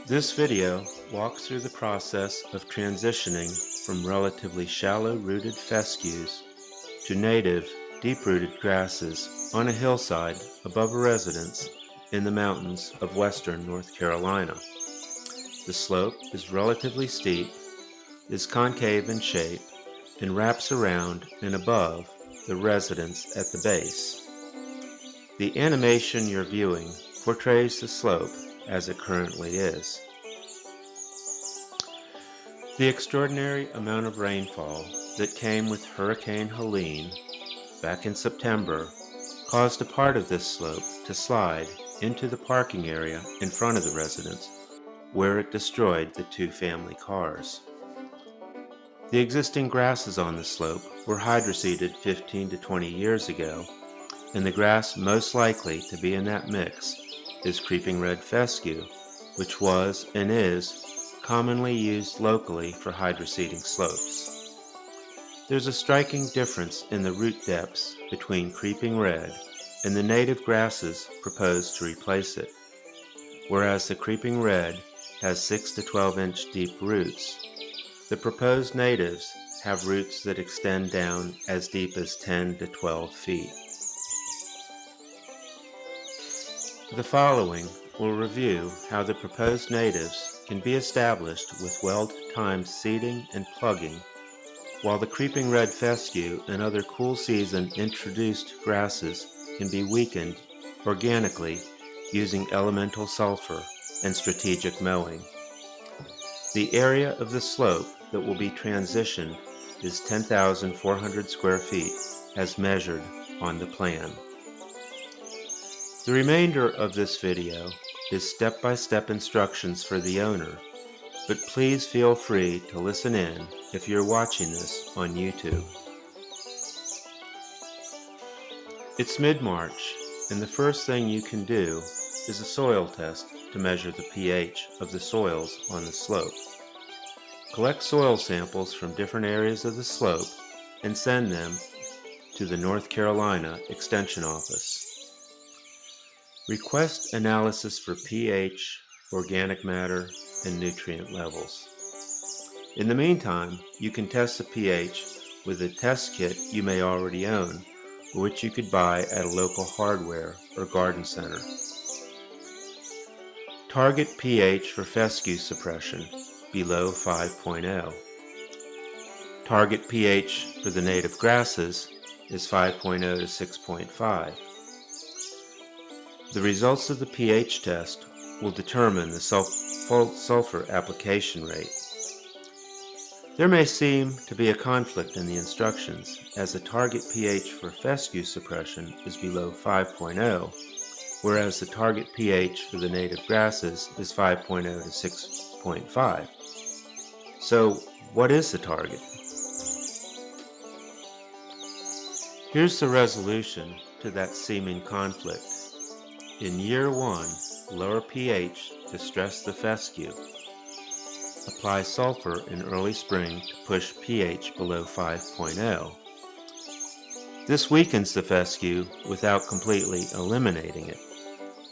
This video walks through the process of transitioning from relatively shallow-rooted fescues to native, deep-rooted grasses on a hillside above a residence in the mountains of western North Carolina. The slope is relatively steep, is concave in shape, and wraps around and above the residence at the base. The animation you're viewing portrays the slope as it currently is. The extraordinary amount of rainfall that came with Hurricane Helene back in September caused a part of this slope to slide into the parking area in front of the residence, where it destroyed the two family cars. The existing grasses on the slope were hydroseeded 15 to 20 years ago, and the grass most likely to be in that mix is creeping red fescue, which was and is commonly used locally for hydroseeding slopes. There's a striking difference in the root depths between creeping red and the native grasses proposed to replace it. Whereas the creeping red has 6 to 12 inch deep roots, the proposed natives have roots that extend down as deep as 10 to 12 feet. The following will review how the proposed natives can be established with well-timed seeding and plugging, while the creeping red fescue and other cool season introduced grasses can be weakened organically using elemental sulfur and strategic mowing. The area of the slope that will be transitioned is 10,400 square feet as measured on the plan. The remainder of this video is step-by-step instructions for the owner, but please feel free to listen in if you're watching this on YouTube. It's mid-March, and the first thing you can do is a soil test to measure the pH of the soils on the slope. Collect soil samples from different areas of the slope and send them to the North Carolina Extension Office. Request analysis for pH, organic matter, and nutrient levels. In the meantime, you can test the pH with a test kit you may already own, or which you could buy at a local hardware or garden center. Target pH for fescue suppression below 5.0. Target pH for the native grasses is 5.0 to 6.5. The results of the pH test will determine the sulfur application rate. There may seem to be a conflict in the instructions, as the target pH for fescue suppression is below 5.0, whereas the target pH for the native grasses is 5.0 to 6.5. So, what is the target? Here's the resolution to that seeming conflict. In year 1, lower pH to stress the fescue. Apply sulfur in early spring to push pH below 5.0. This weakens the fescue without completely eliminating it.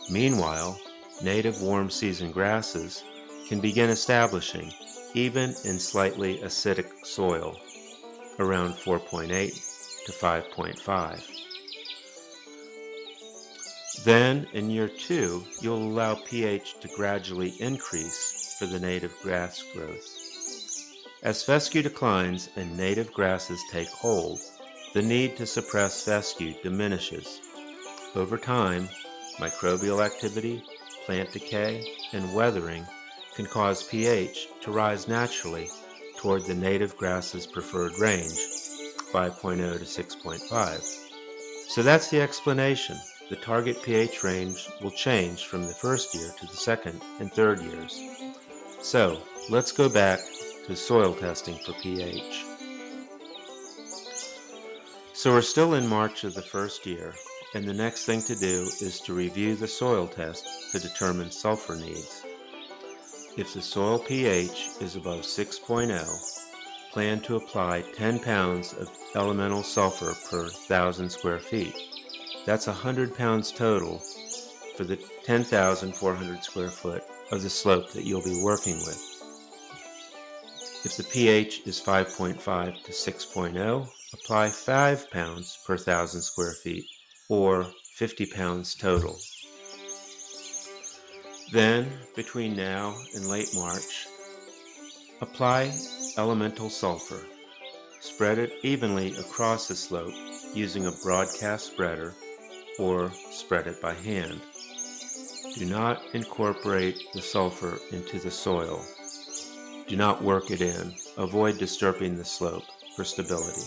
Meanwhile, native warm season grasses can begin establishing even in slightly acidic soil, around 4.8 to 5.5. Then, in year 2, you'll allow pH to gradually increase for the native grass growth. As fescue declines and native grasses take hold, the need to suppress fescue diminishes. Over time, microbial activity, plant decay, and weathering can cause pH to rise naturally toward the native grass's preferred range, 5.0 to 6.5. So that's the explanation. The target pH range will change from the first year to the second and third years. So, let's go back to soil testing for pH. So we're still in March of the first year, and the next thing to do is to review the soil test to determine sulfur needs. If the soil pH is above 6.0, plan to apply 10 pounds of elemental sulfur per 1,000 square feet. That's 100 pounds total for the 10,400 square foot of the slope that you'll be working with. If the pH is 5.5 to 6.0, apply 5 pounds per 1,000 square feet, or 50 pounds total. Then, between now and late March, apply elemental sulfur. Spread it evenly across the slope using a broadcast spreader or spread it by hand. Do not incorporate the sulfur into the soil. Do not work it in. Avoid disturbing the slope for stability.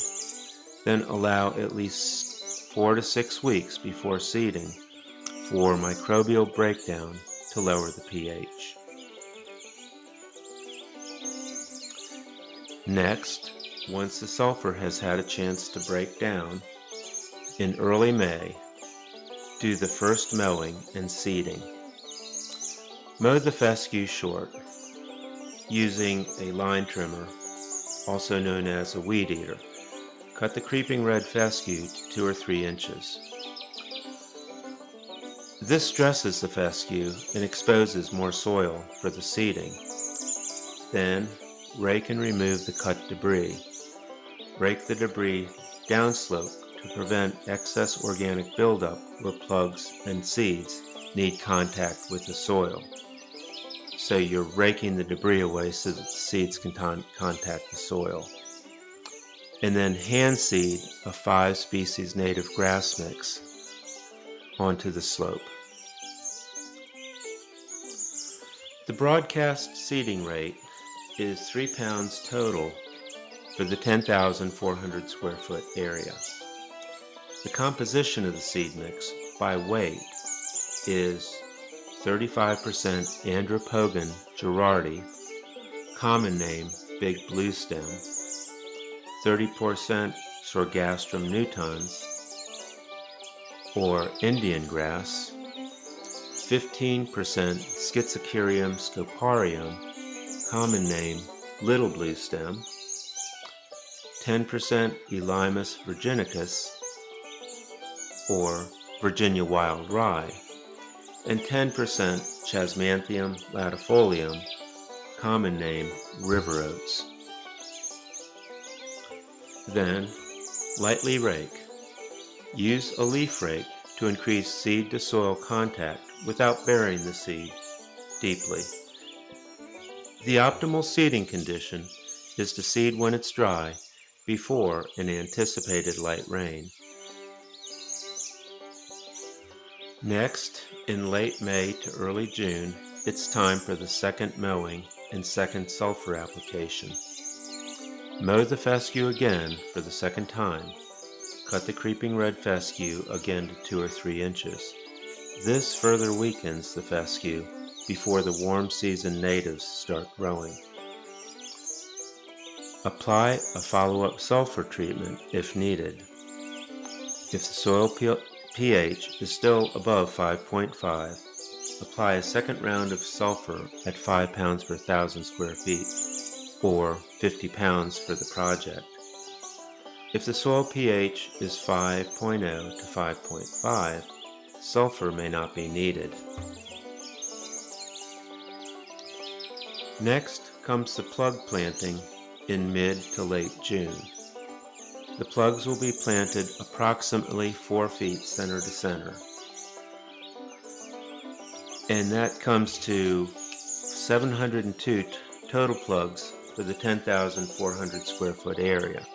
Then allow at least 4 to 6 weeks before seeding for microbial breakdown to lower the pH. Next, once the sulfur has had a chance to break down, in early May, do the first mowing and seeding. Mow the fescue short using a line trimmer, also known as a weed eater. Cut the creeping red fescue to 2 or 3 inches. This stresses the fescue and exposes more soil for the seeding. Then, rake and remove the cut debris. Rake the debris downslope to prevent excess organic buildup where plugs and seeds need contact with the soil. So you're raking the debris away so that the seeds can contact the soil. And then hand seed a 5 species native grass mix onto the slope. The broadcast seeding rate is 3 pounds total for the 10,400 square foot area. The composition of the seed mix by weight is 35% Andropogon gerardi, common name big blue stem, 30% Sorghastrum nutans, or Indian grass, 15% Schizocherium scoparium, common name little blue stem, 10% Elymus virginicus, or Virginia wild rye, and 10% Chasmanthium latifolium, common name river oats. Then, lightly rake. Use a leaf rake to increase seed to soil contact without burying the seed deeply. The optimal seeding condition is to seed when it's dry before an anticipated light rain. Next, in late May to early June, it's time for the second mowing and second sulfur application. Mow the fescue again for the second time. Cut the creeping red fescue again to 2 or 3 inches. This further weakens the fescue before the warm season natives start growing. Apply a follow-up sulfur treatment if needed. If the soil pH is still above 5.5, apply a second round of sulfur at 5 pounds per 1,000 square feet, or 50 pounds for the project. If the soil pH is 5.0 to 5.5, sulfur may not be needed. Next comes the plug planting in mid to late June. The plugs will be planted approximately 4 feet center to center. And that comes to 702 total plugs for the 10,400 square foot area.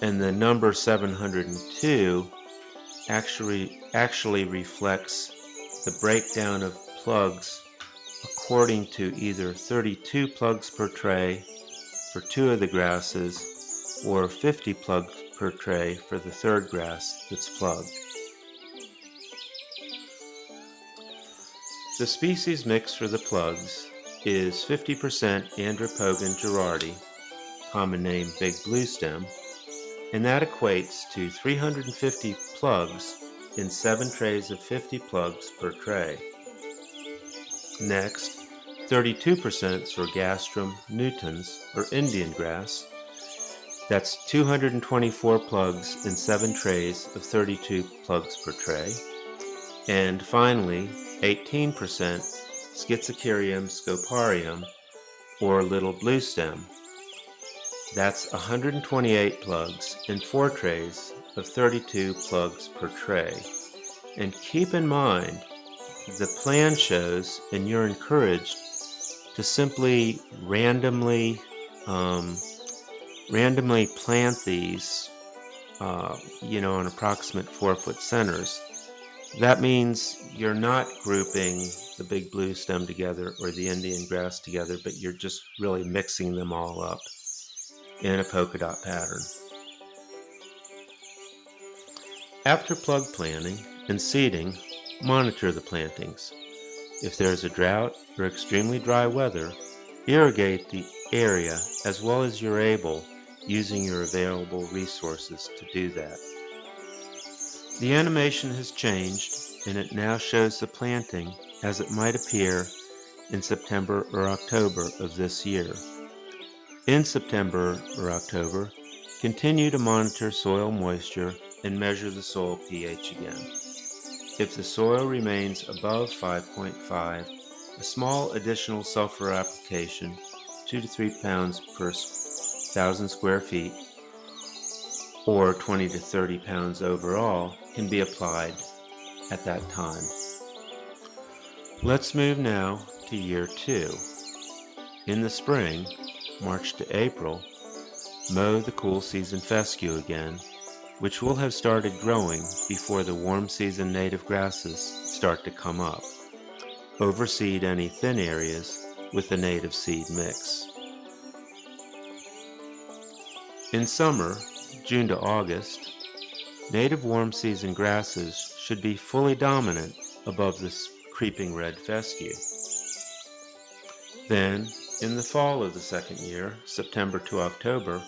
And the number 702 actually reflects the breakdown of plugs according to either 32 plugs per tray for 2 of the grasses or 50 plugs per tray for the third grass that's plugged. The species mix for the plugs is 50% Andropogon gerardi, common name big blue stem, and that equates to 350 plugs in 7 trays of 50 plugs per tray. Next, 32% Sorghastrum nutans, or Indian grass. That's 224 plugs in 7 trays of 32 plugs per tray. And finally, 18% Schizocarium scoparium, or little bluestem. That's 128 plugs in 4 trays of 32 plugs per tray. And keep in mind, the plan shows, and you're encouraged to simply randomly plant these, on approximate 4-foot centers. That means you're not grouping the big blue stem together or the Indian grass together, but you're just really mixing them all up in a polka dot pattern. After plug planting and seeding, monitor the plantings. If there is a drought or extremely dry weather, irrigate the area as well as you're able, using your available resources to do that. The animation has changed, and it now shows the planting as it might appear in September or October of this year. In September or October, continue to monitor soil moisture and measure the soil pH again. If the soil remains above 5.5, a small additional sulfur application, 2 to 3 pounds per 1,000 square feet, or 20 to 30 pounds overall, can be applied at that time. Let's move now to year 2. In the spring, March to April, mow the cool season fescue again, which will have started growing before the warm season native grasses start to come up. Overseed any thin areas with the native seed mix. In summer, June to August, native warm season grasses should be fully dominant above this creeping red fescue. Then, in the fall of the second year, September to October,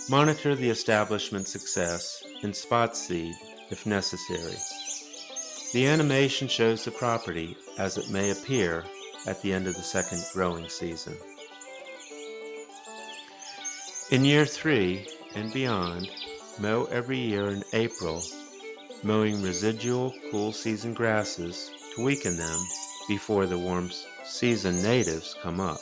monitor the establishment success and spot seed if necessary. The animation shows the property as it may appear at the end of the second growing season. In year 3 and beyond, mow every year in April, mowing residual cool season grasses to weaken them before the warm season natives come up.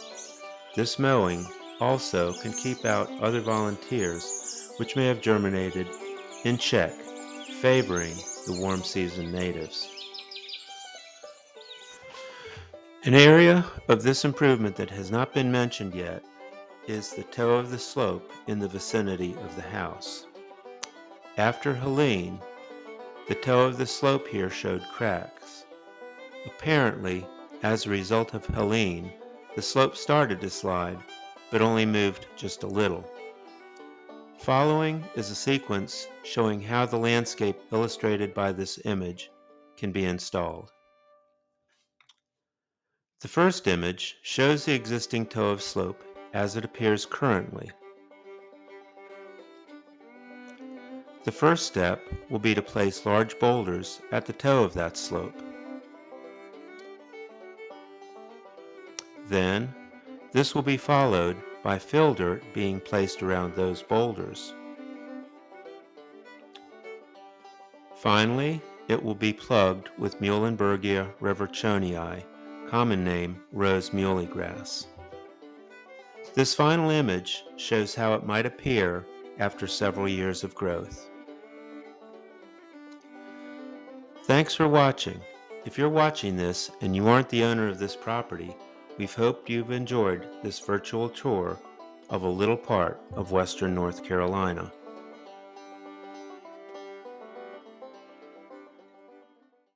This mowing also can keep out other volunteers which may have germinated in check, favoring the warm season natives. An area of this improvement that has not been mentioned yet is the toe of the slope in the vicinity of the house. After Helene, the toe of the slope here showed cracks. Apparently, as a result of Helene, the slope started to slide, but only moved just a little. Following is a sequence showing how the landscape illustrated by this image can be installed. The first image shows the existing toe of slope as it appears currently. The first step will be to place large boulders at the toe of that slope. Then, this will be followed by fill dirt being placed around those boulders. Finally, it will be plugged with Muhlenbergia reverchonii, common name rose muhly grass. This final image shows how it might appear after several years of growth. Thanks for watching. If you're watching this and you aren't the owner of this property, we've hoped you've enjoyed this virtual tour of a little part of Western North Carolina.